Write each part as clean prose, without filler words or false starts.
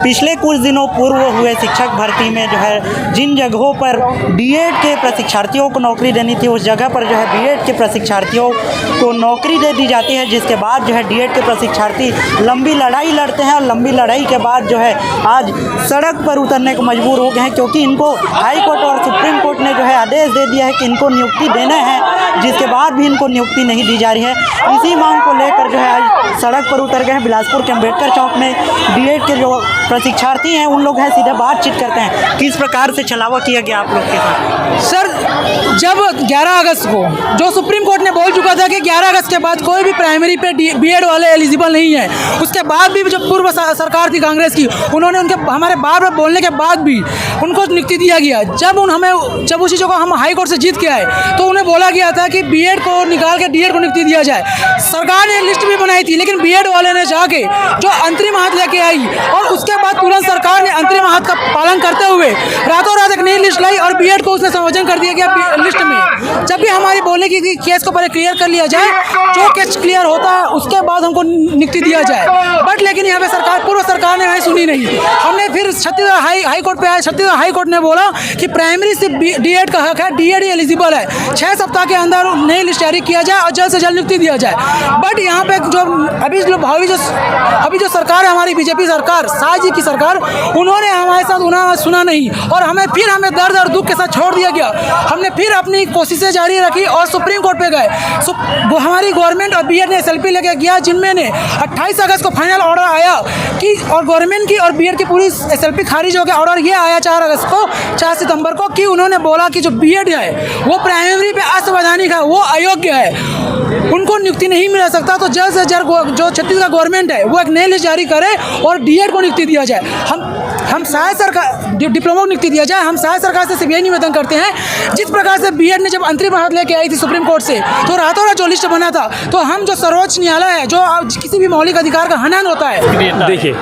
पिछले कुछ दिनों पूर्व हुए शिक्षक भर्ती में जो है जिन जगहों पर बीएड के प्रशिक्षार्थियों को नौकरी देनी थी, उस जगह पर जो है बीएड के प्रशिक्षार्थियों को नौकरी दे दी जाती है, जिसके बाद जो है डीएड के प्रशिक्षार्थी लंबी लड़ाई लड़ते हैं और लंबी लड़ाई के बाद जो है आज सड़क पर उतरने को मजबूर हो गए हैं, क्योंकि इनको हाई कोर्ट और सुप्रीम कोर्ट ने जो है आदेश दे दिया है कि इनको नियुक्ति देना है, जिसके बाद भी इनको नियुक्ति नहीं दी जा रही है। इसी मांग को लेकर जो है आज सड़क पर उतर गए हैं। बिलासपुर के अम्बेडकर चौक में बीएड के जो प्रशिक्षार्थी हैं उन लोग हैं सीधे बातचीत करते हैं। किस प्रकार से छलावा किया गया आप लोग के साथ? सर, जब 11 अगस्त को जो सुप्रीम कोर्ट ने बोल चुका था कि 11 अगस्त के बाद कोई भी प्राइमरी पे बीएड वाले एलिजिबल नहीं है, उसके बाद भी जब पूर्व सरकार थी कांग्रेस की, उन्होंने उनके हमारे बार बार बोलने के बाद भी उनको नियुक्ति दिया गया। जब उसी जगह हम हाई कोर्ट से जीत के आए तो उन्हें बोला गया था कि बीएड को निकाल के डीएड को नियुक्ति दिया जाए। सरकार ने लिस्ट भी बनाई थी, लेकिन बीएड वाले ने जाके जो अंतरिम हाथ लेके आई और उसके बाद तुरंत सरकार ने अंतरिम हाथ का पालन करते हुए रातों रात एक नई लिस्ट लाई और बीएड को उसने संयोजन कर दिया गया लिस्ट में। जब भी हमारी बोलने की केस को पहले क्लियर कर लिया जाए, जो केस क्लियर होता है उसके बाद हमको नियुक्ति दिया जाए, बट लेकिन यहाँ पे पूर्व सरकार ने सुनी नहीं। हमने फिर छत्तीसगढ़ हाई कोर्ट पे आए। छत्तीसगढ़ हाई कोर्ट ने बोला कि प्राइमरी से डीएड का हक है, डीएड ही एलिजिबल है, 6 सप्ताह के अंदर नई लिस्ट जारी किया जाए और जल्द से जल्द नियुक्ति दिया जाए। बट यहाँ पे अभी जो सरकार है हमारी बीजेपी सरकार, शाह जी की सरकार, उन्होंने हमारे साथ सुना नहीं और हमें दर्द और दुख के साथ छोड़ दिया गया। हमने फिर अपनी कोशिशें जारी रखी और सुप्रीम कोर्ट पे गए। हमारी गवर्नमेंट और बीएड ने एसएलपी लेके गया, जिनमें ने 28 अगस्त को फाइनल ऑर्डर आया कि और गवर्नमेंट की और बीएड की पूरी एसएलपी खारिज हो गया। ऑर्डर ये आया 4 सितंबर को कि उन्होंने बोला कि जो बीएड है वो प्राइमरी पे असंवैधानिक है, वो अयोग्य है, उनको नियुक्ति नहीं मिल सकता। तो जल्द से जल्द जो छत्तीसगढ़ गवर्नमेंट है वो एक नई लिस्ट जारी करे और डीएड को नियुक्ति दिया जाए। हम सहायक सरकार डिप्लोमा को नियुक्ति दिया जाए। हम सहायक सरकार से यही निवेदन करते हैं, जिस प्रकार से बीएड ने जब अंतरिम हाथ लेके आई थी सुप्रीम कोर्ट से, तो रातों रात जो लिस्ट बना था, तो हम जो सर्वोच्च न्यायालय है, जो किसी भी मौलिक अधिकार का हनन होता है। देखिए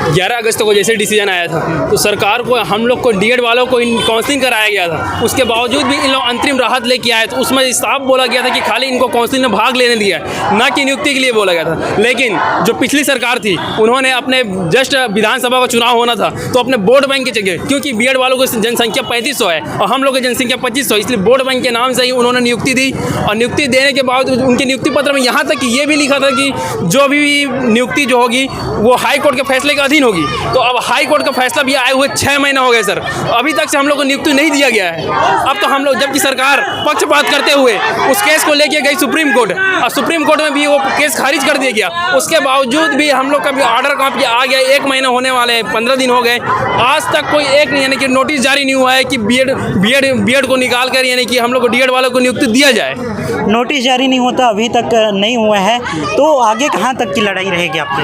11 अगस्त को जैसे डिसीजन आया था तो सरकार को हम लोग को डीएड वालों को काउंसलिंग कराया गया था, उसके बावजूद भी इन लोग अंतरिम राहत लेके आए। तो उसमें साफ बोला गया था कि खाली इनको काउंसलिंग में भाग लेने दिया, ना कि नियुक्ति के लिए बोला गया था। लेकिन जो पिछली सरकार थी उन्होंने अपने जस्ट विधानसभा का चुनाव होना था तो अपने वोट बैंक की जगह, क्योंकि बीएड वालों की जनसंख्या 3500 है और हम लोग की जनसंख्या 2500, इसलिए वोट बैंक के नाम से ही उन्होंने नियुक्ति दी। और नियुक्ति देने के बाद उनके नियुक्ति पत्र में यहाँ तक कि ये भी लिखा था कि जो भी नियुक्ति जो होगी वो हाई कोर्ट के फैसले के अधीन होगी। तो अब हाई कोर्ट का फैसला भी आए हुए 6 महीने हो गए सर, अभी तक से हम लोग को नियुक्ति नहीं दिया गया है। अब तो हम लोग, जबकि सरकार पक्षपात करते हुए उस केस को लेके गई सुप्रीम कोर्ट और सुप्रीम कोर्ट में भी वो केस खारिज कर दिया गया, उसके बावजूद भी हम लोग का भी ऑर्डर कॉपी आ गया। 1 महीना होने वाले हैं, 15 दिन हो गए, आज तक कोई एक नहीं, यानी कि नोटिस जारी नहीं हुआ है कि बीएड को निकाल कर यानी कि हम लोग को डीएड वालों को नियुक्ति दिया जाए। नोटिस जारी नहीं होता, अभी तक नहीं हुआ है, तो आगे कहाँ तक की लड़ाई रहेगी आपकी?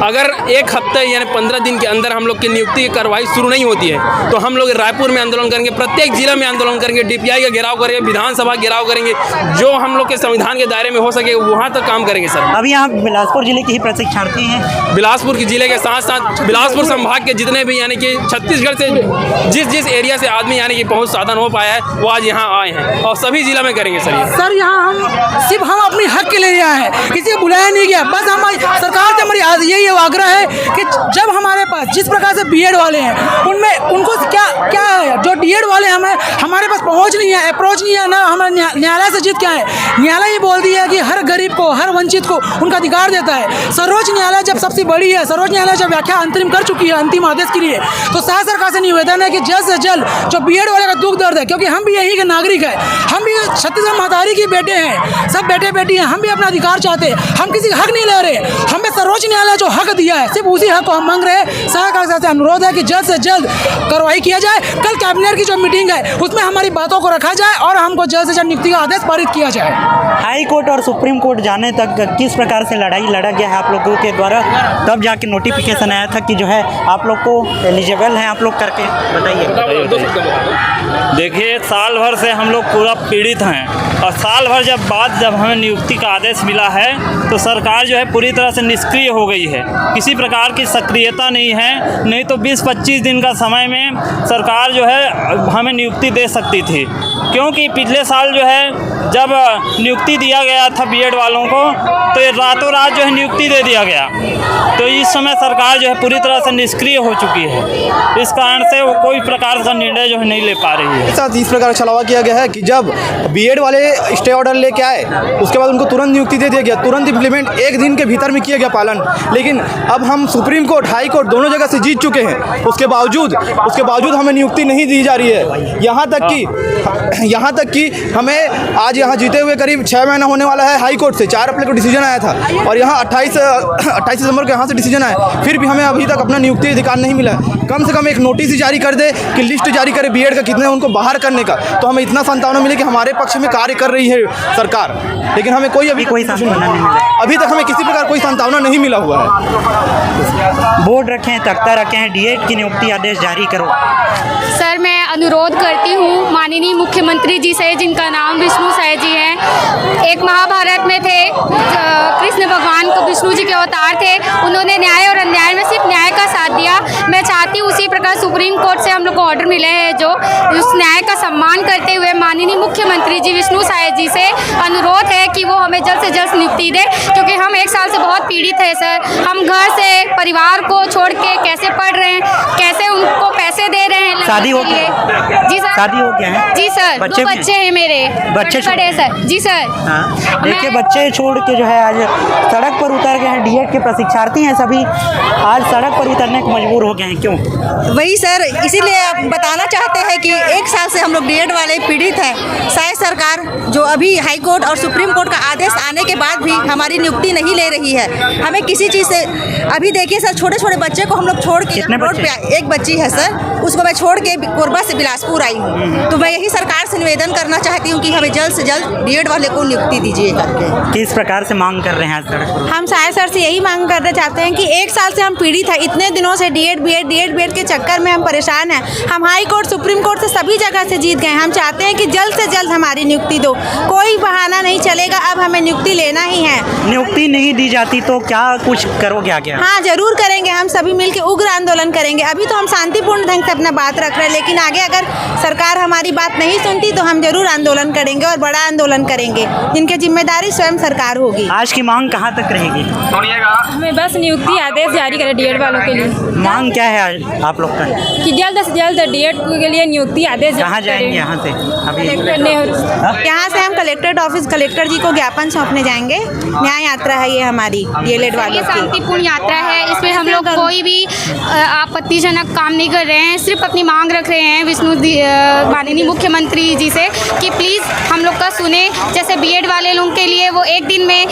अगर 1 हफ्ते यानी 15 दिन के अंदर हम लोग की नियुक्ति की कार्रवाई शुरू नहीं होती है तो हम लोग रायपुर में आंदोलन करेंगे, प्रत्येक जिला में आंदोलन करेंगे, डीपीआई का घेराव करेंगे, विधानसभा घेराव करेंगे, जो हम लोग के संविधान के दायरे में हो सके वहाँ तक काम करेंगे सर। अभी यहाँ बिलासपुर जिले के ही प्रशिक्षार्थी हैं। बिलासपुर के जिले के साथ साथ बिलासपुर संभाग के जितने भी यानी कि छत्तीसगढ़ से जिस एरिया से आदमी यानी कि पहुँच साधन हो पाया है वो आज यहाँ आए हैं और सभी जिला में करेंगे सर। यहाँ हम अपने हक के लिए आए हैं, किसी को बुलाया नहीं गया। बस हमारी सरकार से हमारी यही आग्रह है कि जब हमारे पास जिस प्रकार से बीएड वाले हैं उनमें उनको क्या है, जो डीएड वाले हमारे पास पहुंच नहीं है, अप्रोच नहीं है ना, हमारे न्यायालय से जीत क्या है। न्यायालय ही बोल दिया कि हर गरीब को, हर वंचित को उनका अधिकार देता है। सर्वोच्च न्यायालय जब सबसे बड़ी है, सर्वोच्च न्यायालय जब व्याख्या अंतरिम कर चुकी है अंतिम आदेश के लिए, तो शाह सरकार से निवेदन है कि जल्द से जल्द जो बीएड वाले का दुख दर्द है, क्योंकि हम भी यही के नागरिक है, हम भी छत्तीसगढ़ महतारी के बेटे हैं, सब बेटे बेटी हैं, हम भी अपना अधिकार चाहते हैं, हम किसी हक नहीं ले रहे। हमें सर्वोच्च न्यायालय जो हक दिया है सिर्फ उसी हक को हम मांग रहे हैं। सरकार से अनुरोध है कि जल्द से जल्द कार्रवाई किया जाए। कल कैबिनेट की जो मीटिंग है उसमें हमारी बातों को रखा जाए और हमको जल्द से जल्द नियुक्ति का आदेश पारित किया जाए। हाई कोर्ट और सुप्रीम कोर्ट जाने तक किस प्रकार से लड़ाई लड़ा गया है आप लोगों के द्वारा, तब जाके नोटिफिकेशन आया था कि जो है आप लोग को एलिजिबल हैं आप लोग करके बताइए। देखिए, साल भर से हम लोग पूरा पीड़ित हैं और साल भर जब हमें नियुक्ति का आदेश मिला है तो सरकार जो है पूरी तरह से निष्क्रिय हो गई है। किसी प्रकार की लोकप्रियता नहीं है, नहीं तो 20-25 दिन का समय में सरकार जो है हमें नियुक्ति दे सकती थी। क्योंकि पिछले साल जो है जब नियुक्ति दिया गया था बीएड वालों को, तो ये रातों रात जो है नियुक्ति दे दिया गया। तो इस समय सरकार जो है पूरी तरह से निष्क्रिय हो चुकी है। इस कारण से वो कोई प्रकार का निर्णय जो है नहीं ले पा रही है। साथ इस प्रकार छलावा किया गया है कि जब बीएड वाले स्टे ऑर्डर लेके आए, उसके बाद उनको तुरंत नियुक्ति दे दिया गया, तुरंत इम्प्लीमेंट 1 दिन के भीतर में किया गया पालन। लेकिन अब हम सुप्रीम कोर्ट, हाई कोर्ट दोनों जगह से जीत चुके हैं, उसके बावजूद हमें नियुक्ति नहीं दी जा रही है। यहाँ तक कि हमें आज यहाँ जीते हुए करीब 6 महीना होने वाला है। हाई कोर्ट से 4 अप्रैल को डिसीजन आया था और यहाँ 28 दिसंबर को यहाँ से डिसीजन आया, फिर भी हमें अभी तक अपना नियुक्ति अधिकार नहीं मिला। कम से कम एक नोटिस ही जारी कर दे कि लिस्ट जारी करे बीएड का कितने उनको बाहर करने का, तो हमें इतना सांत्वना मिले कि हमारे पक्ष में कार्य कर रही है सरकार। लेकिन हमें कोई सांत्वना नहीं मिला। अभी तक हमें किसी प्रकार कोई सांत्वना नहीं मिला हुआ है। बोर्ड रखे हैं, तख्ता रखे हैं, डीएड की नियुक्ति आदेश जारी करो। सर, मैं अनुरोध करती हूँ माननीय मुख्यमंत्री जी से, जिनका नाम विष्णु साय जी हैं, एक महाभारत में थे, कृष्ण भगवान को विष्णु जी के अवतार थे। उन्होंने न्याय और अन्याय में सिर्फ न्याय का साथ दिया। मैं चाहती हूँ उसी प्रकार सुप्रीम कोर्ट से हम लोग को ऑर्डर मिले हैं, जो उस न्याय का सम्मान करते हुए माननीय मुख्यमंत्री जी विष्णु साय जी से अनुरोध है कि वो हमें जल्द से जल्द नियुक्ति दे, क्योंकि हम 1 साल से बहुत पीड़ित है सर। हम घर से परिवार को छोड़ के कैसे पढ़ रहे हैं, कैसे उनको पैसे दे रहे हैं। शादी हो गया? जी सर, शादी हो गया है? जी सर, 2 बच्चे हैं मेरे, बच्चे बड़े सर। जी सर। हाँ, देखिए बच्चे छोड़ के जो है आज सड़क पर उतर गए हैं। डीएड के प्रशिक्षार्थी हैं सभी, आज सड़क पर उतरने को मजबूर हो गए हैं। क्यों? वही सर, इसीलिए आप बताना चाहते हैं कि 1 साल से हम लोग डीएड वाले पीड़ित हैं। शायद सरकार जो अभी हाई कोर्ट और सुप्रीम कोर्ट का आदेश आने के बाद भी हमारी नियुक्ति नहीं ले रही है। हमें किसी चीज़ से, अभी देखिए सर, छोटे छोटे बच्चे को हम लोग छोड़ के रोड पे, एक बच्ची है सर, उसको मैं छोड़ के कोरबा से बिलासपुर आई हूँ। तो मैं यही सरकार से निवेदन करना चाहती हूँ कि हमें जल्द से जल्द डीएड वाले को नियुक्ति दीजिए करके। किस प्रकार से मांग कर रहे हैं सर? हम साय सर से यही मांग करना चाहते हैं कि 1 साल से हम पीड़ित हैं, इतने दिनों से डीएड बीएड के चक्कर में हम परेशान हैं। हम हाई कोर्ट, सुप्रीम कोर्ट से सभी जगह से जीत गए। हम चाहते हैं कि जल्द से जल्द हमारी नियुक्ति दो, कोई बहाना नहीं चलेगा, अब हमें नियुक्ति लेना ही है। नियुक्ति नहीं दी जाती तो क्या कुछ करोगे आगे? हाँ, जरूर करेंगे। हम सभी मिलकर उग्र आंदोलन करेंगे। अभी तो हम शांतिपूर्ण ढंग से अपना बात रख रहे हैं, लेकिन आगे अगर सरकार हमारी बात नहीं सुनती तो हम जरूर आंदोलन करेंगे और बड़ा आंदोलन करेंगे, जिनकी जिम्मेदारी स्वयं सरकार होगी। आज की मांग कहाँ तक रहेगी? हमें बस नियुक्ति आदेश जारी करें डीएड वालों के लिए। मांग क्या है आज आप लोग का? कि जल्द से जल्द डीएड के लिए नियुक्ति आदेश कहाँ जाएंगे यहाँ से? अभी यहाँ से हम कलेक्ट्रेट ऑफिस, कलेक्टर जी को ज्ञापन सौंपने जाएंगे। न्याय यात्रा है ये हमारी डीएलएड वालों ये की। शांतिपूर्ण यात्रा है, इसमें हम लोग कोई भी आपत्तिजनक काम नहीं कर रहे हैं, सिर्फ अपनी मांग रख रहे हैं विष्णु माननीय मुख्यमंत्री जी से कि प्लीज़ हम लोग का सुने। जैसे बीएड वाले लोगों के लिए वो 1 दिन में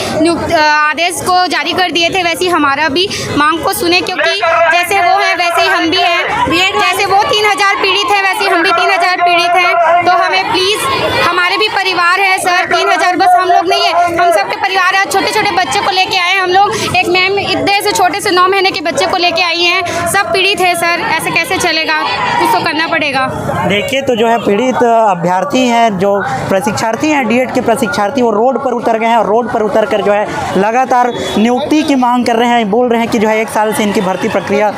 आदेश को जारी कर दिए थे, वैसे ही हमारा भी मांग को सुने, क्योंकि जैसे वो है वैसे ही हम भी हैं। बीएड जैसे वो 3000 पीड़ित हैं, वैसे हम भी 3000 पीड़ित हैं। तो हमें प्लीज़, हमारे भी परिवार है सर, 3000 बस हम लोग नहीं है, हम सबके परिवार है। छोटे छोटे बच्चे को लेके आए हम लोग, एक मैम इतने से छोटे से 9 महीने के बच्चे को लेके आई हैं, सब पीड़ित है सर। ऐसे कैसे चलेगा? कुछ तो करना पड़ेगा। देखिए तो जो है पीड़ित अभ्यर्थी हैं, जो प्रशिक्षार्थी हैं, डीएड के प्रशिक्षार्थी, वो रोड पर उतर गए हैं और रोड पर उतर कर जो है लगातार नियुक्ति की मांग कर रहे हैं। बोल रहे हैं कि जो है 1 साल से इनकी भर्ती प्रक्रिया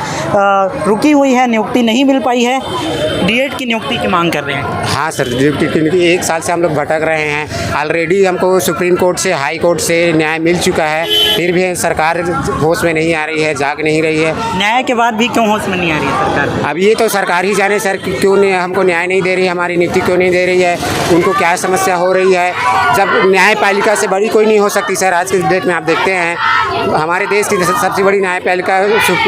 रुकी हुई है, नियुक्ति नहीं मिल पाई है, डीएड की नियुक्ति की मांग कर रहे हैं। हाँ सर, नियुक्ति की 1 साल से हम लोग भटक रहे हैं। ऑलरेडी हमको सुप्रीम कोर्ट से, हाई कोर्ट से न्याय मिल चुका है, फिर भी सरकार होश में नहीं आ रही है, जाग नहीं रही है। न्याय के बाद भी क्यों होश में नहीं आ रही है सरकार? अब ये तो सरकार ही जाने सर, क्यों नहीं हमको न्याय नहीं दे रही है, हमारी नियुक्ति क्यों नहीं दे रही है, उनको क्या समस्या हो रही है। जब न्यायपालिका से बड़ी कोई नहीं हो सकती सर। आज के डेट में आप देखते हैं हमारे देश की सबसे बड़ी न्यायपालिका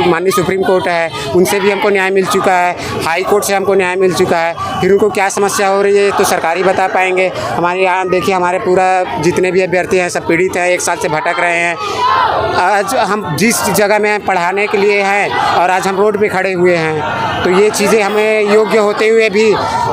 माननीय सुप्रीम कोर्ट है, उनसे भी हमको न्याय मिल चुका है, हाई कोर्ट से हमको न्याय मिल चुका है। फिर उनको क्या समस्या हो रही है तो सरकार ही बता पाएंगे। हमारे यहाँ देखिए, हमारे पूरा जितने भी अभ्यर्थी हैं सब पीड़ित हैं, 1 साल से भटक रहे हैं। आज हम जिस जगह में पढ़ाने के लिए हैं और आज हम रोड पे खड़े हुए हैं, तो ये चीज़ें हमें योग्य होते हुए भी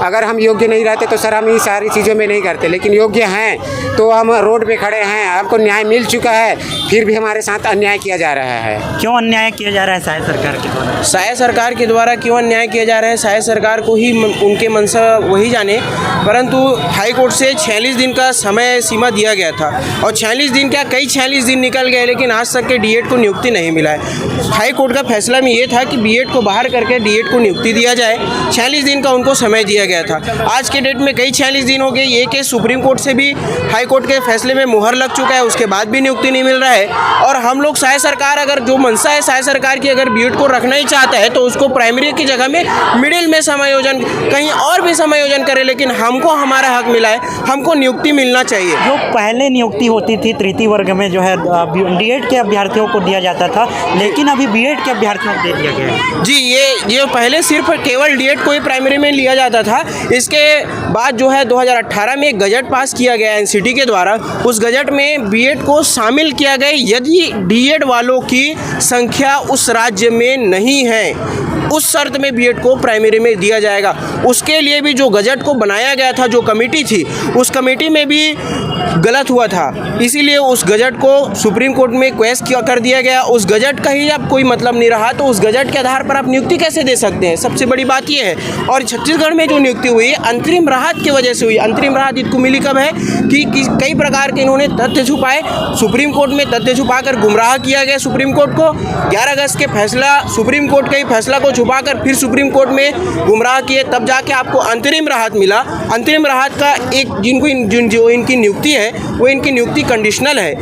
अगर हम योग्य नहीं रहते तो सर हम ये सारी चीज़ों में नहीं करते, लेकिन योग्य हैं तो हम रोड पे खड़े हैं, हमको न्याय मिल चुका है, फिर भी हमारे साथ अन्याय किया जा रहा है। क्यों अन्याय किया जा रहा है शायद सरकार के द्वारा? शायद सरकार के द्वारा क्यों अन्याय किया जा रहा है, शायद सरकार को ही उनके मंशा वही जाने, परंतु हाई कोर्ट से 46 दिन का समय सीमा दिया गया था और 46 दिन क्या कई 46 दिन निकल गए, लेकिन आज तक के डीएड को नियुक्ति नहीं मिला है। हाई कोर्ट का फैसला में ये था कि बीएड को बाहर करके डीएड को नियुक्ति दिया जाए। 46 दिन का उनको समय दिया गया था। आज के डेट में कई 46 दिन हो गए। ये केस सुप्रीम कोर्ट से भी हाई कोर्ट के फैसले में मुहर लग चुका है, उसके बाद भी नियुक्ति नहीं मिल रहा है। और हम लोग शायद सरकार अगर जो मंशा है शायद सरकार की अगर बीएड को रखना ही चाहता है तो उसको प्राइमरी की जगह में मिडिल में समायोजन कहीं और भी समायोजन करे, लेकिन हमको हमारा हक मिला है, हमको नियुक्ति मिलना चाहिए। जो पहले नियुक्ति होती थी तृतीय वर्ग में जो है डीएड के अभ्यर्थियों को दिया जाता था, लेकिन अभी बीएड के अभ्यर्थियों को दे दिया गया है। जी, ये पहले सिर्फ केवल डीएड को ही प्राइमरी में लिया जाता था। इसके बाद जो है 2018 में एक गजट पास किया गया एनसीटी के द्वारा। उस गजट में बीएड को शामिल किया गया यदि डीएड वालों की संख्या उस राज्य में नहीं है, उस शर्त में बीएड को प्राइमरी में दिया जाएगा। उसके लिए भी जो गजट को बनाया गया था, जो कमेटी थी, उस कमेटी में भी गलत हुआ था, इसीलिए उस गजट को सुप्रीम कोर्ट में क्वेश्चन कर दिया गया। उस गजट का ही अब कोई मतलब नहीं रहा, तो उस गजट के आधार पर आप नियुक्ति कैसे दे सकते हैं? सबसे बड़ी बात यह है। और छत्तीसगढ़ में जो नियुक्ति हुई अंतरिम राहत की वजह से हुई। अंतरिम राहत इनको मिली कब है कि कई प्रकार के इन्होंने तथ्य छुपाए, सुप्रीम कोर्ट में तथ्य छुपाकर गुमराह किया गया सुप्रीम कोर्ट को। 11 अगस्त के फैसला सुप्रीम कोर्ट के फैसला को छुपाकर फिर सुप्रीम कोर्ट में गुमराह किए, तब जाके आपको अंतरिम राहत मिला। अंतरिम राहत का एक जो इनकी नियुक्ति है वो इनकी नियुक्ति कंडीशनल है,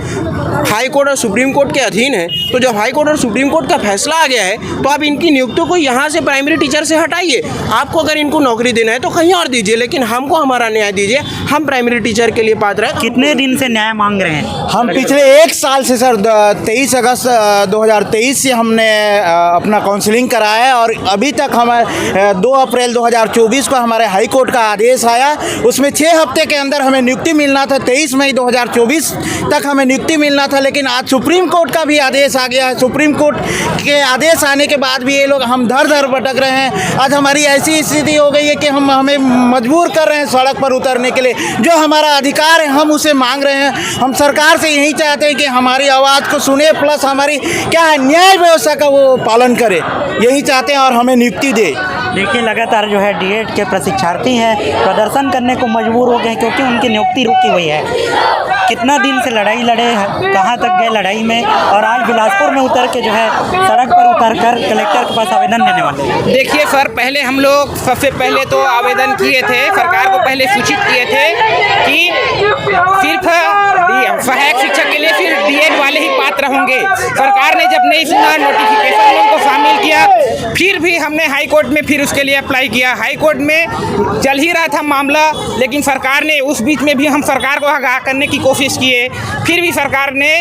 हाई कोर्ट और सुप्रीम कोर्ट के अधीन है। तो जब हाई कोर्ट और सुप्रीम कोर्ट का फैसला आ गया है तो आप इनकी नियुक्ति को यहाँ से प्राइमरी टीचर से हटाइए। आपको अगर इनको नौकरी देना है तो कहीं और दीजिए, लेकिन हमको हमारा न्याय दीजिए। हम प्राइमरी टीचर के लिए पात्र हैं। कितने दिन से न्याय मांग रहे हैं? हम पिछले 1 साल से सर 23 अगस्त 2023 से हमने अपना काउंसलिंग कराया है और अभी तक हमारे 2 अप्रैल 2024 को हमारे हाई कोर्ट का आदेश आया। उसमें 6 हफ्ते के अंदर हमें नियुक्ति मिलना था। 23 मई 2024 तक हमें नियुक्ति मिलना था, लेकिन आज सुप्रीम कोर्ट का भी आदेश आ गया है। सुप्रीम कोर्ट के आदेश आने के बाद भी ये लोग हम दर भटक रहे हैं। आज हमारी ऐसी स्थिति हो गई है कि हमें मजबूर कर रहे हैं सड़क पर उतरने के लिए। जो हमारा अधिकार है हम उसे मांग रहे हैं। हम सरकार से यही चाहते हैं कि हमारी आवाज़ को सुने, प्लस हमारी क्या है न्याय व्यवस्था का वो पालन करे, यही चाहते हैं और हमें नियुक्ति दे। देखिए लगातार जो है डीएड के प्रशिक्षार्थी हैं प्रदर्शन करने को मजबूर हो गए हैं क्योंकि उनकी नियुक्ति रुकी हुई है। कितना दिन से लड़ाई लड़े हैं, कहाँ तक गए लड़ाई में, और आज बिलासपुर में उतर के जो है सड़क पर उतरकर कलेक्टर के पास आवेदन देने वाले हैं। देखिए सर, पहले हम लोग सबसे पहले तो आवेदन किए थे, सरकार को पहले सूचित किए थे कि सिर्फ सहायक शिक्षक के लिए सिर्फ डीएड वाले ही पात्र होंगे। सरकार ने जब नहीं सुना, नोटिफिकेशन में उनको शामिल किया, फिर भी हमने हाई कोर्ट में फिर उसके लिए अप्लाई किया। हाई कोर्ट में चल ही रहा था मामला, लेकिन सरकार ने उस बीच में भी हम सरकार को आगाह करने की कोशिश किए, फिर भी सरकार ने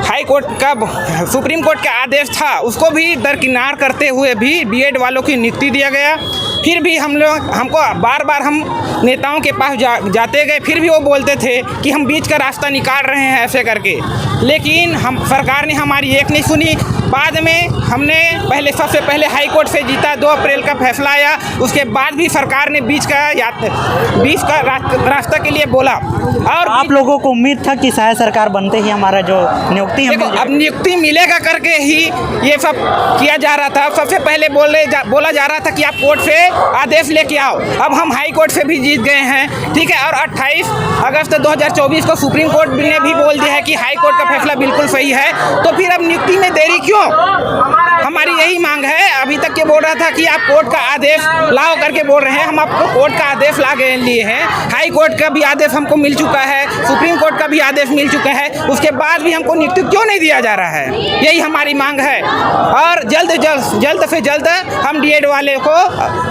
हाई कोर्ट का सुप्रीम कोर्ट का आदेश था उसको भी दरकिनार करते हुए भी बीएड वालों की नियुक्ति दिया गया। फिर भी हमको बार बार हम नेताओं के पास जाते गए, फिर भी वो बोलते थे कि हम बीच का रास्ता निकाल रहे हैं ऐसे करके, लेकिन हम सरकार ने हमारी एक नहीं सुनी। बाद में हमने सबसे पहले हाई कोर्ट से जीता, 2 अप्रैल का फैसला आया, उसके बाद भी सरकार ने बीच का रास्ता के लिए बोला। और आप लोगों को उम्मीद था कि शायद सरकार बनते ही हमारा जो नियुक्ति अब नियुक्ति मिलेगा करके ही ये सब किया जा रहा था। सबसे पहले बोला जा रहा था कि आप कोर्ट से आदेश लेके आओ। अब हम हाई कोर्ट से भी जीत गए हैं, ठीक है। और 28 अगस्त 2024 को सुप्रीम कोर्ट ने भी बोल दिया है कि हाई कोर्ट का फैसला बिल्कुल सही है, तो फिर अब नियुक्ति में देरी क्यों? हमारी यही मांग है। अभी तक ये बोल रहा था कि आप कोर्ट का आदेश लाओ करके बोल रहे हैं, हम आपको कोर्ट का आदेश ला गए लिए हैं। हाई कोर्ट का भी आदेश हमको मिल चुका है, सुप्रीम कोर्ट का भी आदेश मिल चुका है, उसके बाद भी हमको नियुक्ति क्यों नहीं दिया जा रहा है? यही हमारी मांग है। और जल्द से जल्द हम डीएड वाले को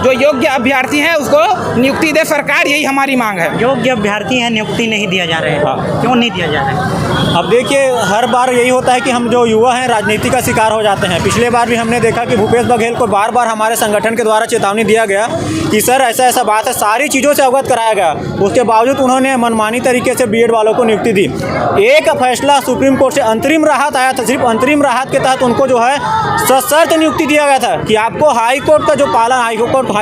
जो योग्य अभ्यर्थी हैं उसको नियुक्ति दे सरकार, यही हमारी मांग है। योग्य अभ्यर्थी हैं, नियुक्ति नहीं दिया जा रहा है, क्यों नहीं दिया जा रहा है? अब देखिए, हर बार यही होता है कि हम जो युवा हैं राजनीति का शिकार हो जाते हैं। पिछले बार बाद भी हमने देखा कि भूपेश बघेल को बार बार हमारे संगठन के द्वारा चेतावनी दिया गया कि सर ऐसा ऐसा बात है, सारी चीज़ों से अवगत कराया गया। उसके बावजूद उन्होंने मनमानी तरीके से बीएड वालों को नियुक्ति दी। एक फैसला सुप्रीम कोर्ट से अंतरिम राहत आया था, सिर्फ अंतरिम राहत के तहत उनको जो है सशर्त नियुक्ति दिया गया था कि आपको हाई कोर्ट का जो पालन हाई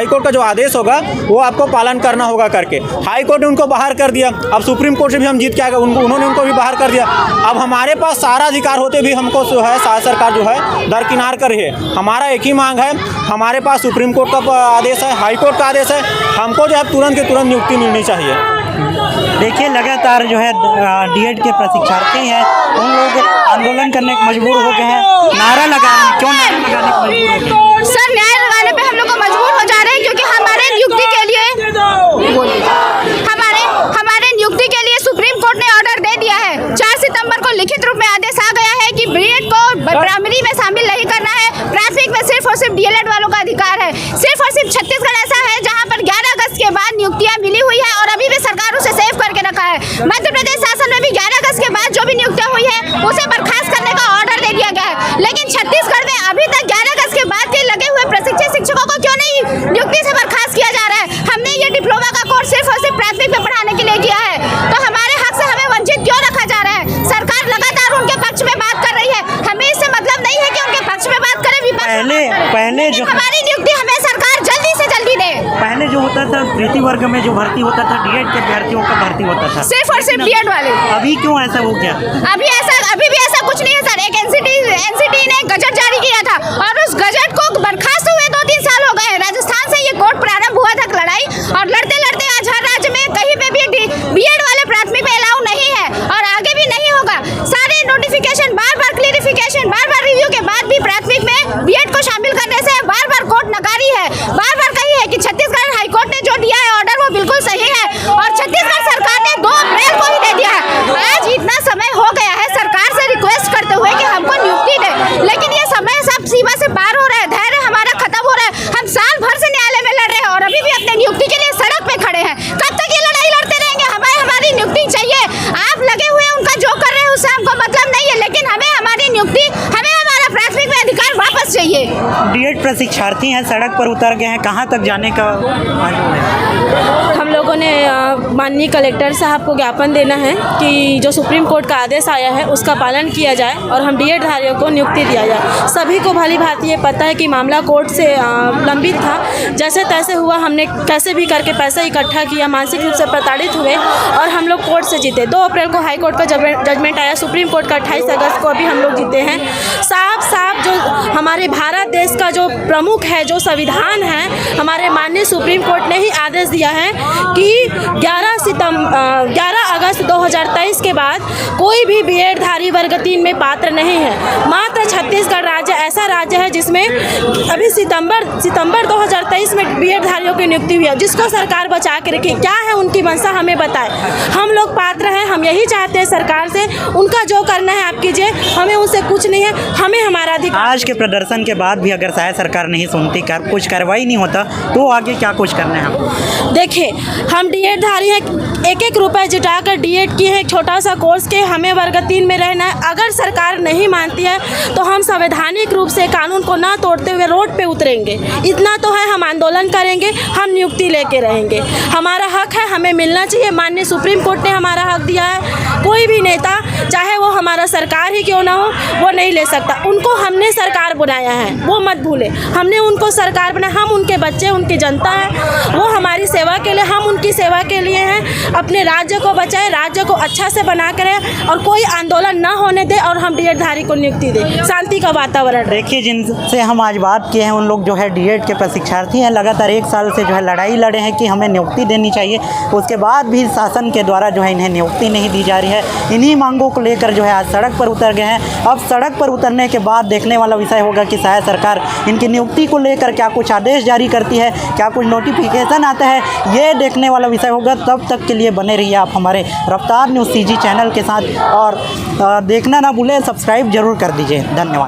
कोर्ट का जो आदेश होगा वो आपको पालन करना होगा करके। हाई कोर्ट ने उनको बाहर कर दिया। अब सुप्रीम कोर्ट से भी हम जीत के आ गए, उन्होंने उनको भी बाहर कर दिया। अब हमारे पास सारा अधिकार होते भी हमको जो है शायद सरकार जो है दरकिनार कर रही है। हमारा एक ही मांग है, हमारे पास सुप्रीम कोर्ट का आदेश है, हाई कोर्ट का आदेश है, हमको जो है तुरंत के तुरंत नियुक्ति मिलनी चाहिए। देखिए लगातार जो है डीएड के प्रशिक्षार्थी हैं उन लोग आंदोलन करने को मजबूर हो गए हैं, नारा लगाने। क्यों नारा लगाने को मजबूर हो गए? सर न्याय लगाने पे हम लोग को मजबूर हो जा रहे हैं क्योंकि हमारे नियुक्ति के लिए सुप्रीम कोर्ट ने ऑर्डर दे दिया है। 4 सितंबर को लिखित रूप में आदेश आ गया है कि बीएड को प्राइमरी में शामिल नहीं करना है, प्राथमिक में सिर्फ और सिर्फ डीएलएड वालों का अधिकार है। सिर्फ और सिर्फ छत्तीसगढ़ ऐसा है जहां पर 11 अगस्त के बाद नियुक्तियां मिली हुई है और अभी भी सरकार उसे सेव करके रखा है। मध्य प्रदेश शासन में भी 11 अगस्त के बाद जो भी नियुक्तियां हुई है उसे बर्खास्त करने का ऑर्डर दे दिया गया है, लेकिन छत्तीसगढ़ में अभी तक 11 अगस्त के बाद के लगे हुए प्रशिक्षित शिक्षकों को क्यों नहीं नियुक्ति से बर्खास्त किया जा रहा है? हमने ये डिप्लोमा का कोर्स सिर्फ और सिर्फ प्राथमिक में पढ़ाने के लिए किया है, तो हमारे हक से हमें वंचित क्यों रखा जा रहा है? सरकार लगातार उनके पक्ष में बात कर रही है, हमें इससे मतलब नहीं है कि उनके पक्ष में बात करे, पहले जो हमारी नियुक्ति हमें सरकार जल्दी से जल्दी दे। पहले जो होता था तृतीय वर्ग में जो भर्ती होता था डीएड के अभ्यर्थियों का भर्ती होता था, सिर्फ और सिर्फ डीएड वाले। अभी क्यों ऐसा हो गया? अभी भी ऐसा कुछ नहीं है सर। एक एनसीटी ने गजट जारी किया था और उस गजट को बर्खास्त हुए 2-3 साल हो गए हैं। राजस्थान से ये कोर्ट प्रारंभ हुआ था लड़ाई, और लड़ते लड़ते आज हर राज्य में कहीं पे भी बीएड वाले प्राथमिक में अलाउ नहीं है और आगे भी नहीं होगा। सारे नोटिफिकेशन बार क्लियरिफिकेशन बार रिव्यू के बाद भी प्राथमिक में बीएड को शामिल करने से बार कोर्ट नकारी है, बार कही है कि छत्तीसगढ़ हाईकोर्ट ने जो दिया है ऑर्डर वो बिल्कुल सही है और छत्तीसगढ़ सरकार ने 2 अप्रैल को ही दे दिया है। आज इतना समय हो गया है सरकार से रिक्वेस्ट करते हुए कि हमको नियुक्ति दे, लेकिन ये समय सब सीमा से पार हो रहा है, धैर्य हमारा खत्म हो रहा है। हम साल भर से न्यायालय में लड़ रहे हैं और अभी भी अपने नियुक्ति के लिए सड़क पे खड़े हैं। कब तक ये लड़ाई लड़ते रहेंगे? हमारी नियुक्ति चाहिए। आप लगे हुए उनका जो कर रहे हैं उससे हमको मतलब नहीं है, लेकिन हमें हमारी नियुक्ति, हमें हमारा प्राथमिक में अधिकार वापस चाहिए। डीएड प्रशिक्षार्थी हैं, सड़क पर उतर गए हैं, कहाँ तक जाने का हम लोगों ने माननीय कलेक्टर साहब को ज्ञापन देना है कि जो सुप्रीम कोर्ट का आदेश आया है उसका पालन किया जाए और हम डीएड धारियों को नियुक्ति दिया जाए। सभी को भली भांति ये पता है कि मामला कोर्ट से लंबित था, जैसे तैसे हुआ, हमने कैसे भी करके पैसा इकट्ठा किया, मानसिक रूप से प्रताड़ित हुए और हम लोग कोर्ट से जीते। 2 अप्रैल को हाई कोर्ट का जजमेंट आया, सुप्रीम कोर्ट का 28 अगस्त को अभी हम लोग जीते हैं। साफ जो हमारे भारत देश का जो प्रमुख है, जो संविधान है, हमारे माननीय सुप्रीम कोर्ट ने ही आदेश दिया है कि 11 अगस्त 2023 के बाद कोई भी बीएड धारी वर्ग 3 में पात्र नहीं है। मात्र छत्तीसगढ़ राज्य ऐसा राज्य है जिसमें अभी सितंबर 2023 में बीएड धारियों की नियुक्ति हुई है, जिसको सरकार बचा के रखे। क्या है उनकी मंशा हमें बताए। हम लोग पात्र हैं, हम यही चाहते हैं सरकार से, उनका जो करना है आप कीजिए, हमें उनसे कुछ नहीं है, हमें हमारा अधिकार। आज के प्रदर्शन के बाद भी अगर शायद सरकार नहीं सुनती, कुछ कार्रवाई नहीं होता, तो आगे क्या कुछ करना है हम? देखिए, हम डीएड धारी हैं, 1-1 रुपये जुटाकर डीएड की है, एक छोटा सा कोर्स के, हमें वर्ग 3 में रहना है। अगर सरकार नहीं मानती है तो हम संवैधानिक रूप से कानून को ना तोड़ते हुए रोड पे उतरेंगे। इतना तो है, हम आंदोलन करेंगे, हम नियुक्ति लेके रहेंगे। हमारा हक है, हमें मिलना चाहिए। माननीय सुप्रीम कोर्ट ने हमारा हक दिया है। कोई भी नेता, चाहे वो हमारा सरकार ही क्यों ना हो, वो नहीं ले सकता। उनको हमने सरकार बनाया है, वो मत भूले। हमने उनको सरकार बनाया, हम उनके बच्चे, उनकी जनता है, वो हमारी सेवा के लिए, हम उनकी सेवा के लिए हैं। अपने राज्य को बचाए, राज्य को अच्छा से बना करें और कोई आंदोलन ना होने दे और हम डीएड धारी को नियुक्ति दें, शांति का वातावरण। देखिए, जिनसे हम आज बात किए हैं उन लोग जो है डीएड के प्रशिक्षार्थी हैं, लगातार 1 साल से जो है लड़ाई लड़े हैं कि हमें नियुक्ति देनी चाहिए। उसके बाद भी शासन के द्वारा जो है इन्हें नियुक्ति नहीं दी जा रही है। इन्हीं मांगों को लेकर जो है आज सड़क पर उतर गए हैं। अब सड़क पर उतरने के बाद देखने वाला विषय होगा कि शायद सरकार इनकी नियुक्ति को लेकर क्या कुछ आदेश जारी करती है, क्या कुछ नोटिफिकेशन आता है, ये देखने वाला विषय होगा। तब तक के लिए बने रहिए आप हमारे रफ्तार न्यूज़ CG चैनल के साथ और देखना ना भूलें, सब्सक्राइब जरूर कर दीजिए। धन्यवाद।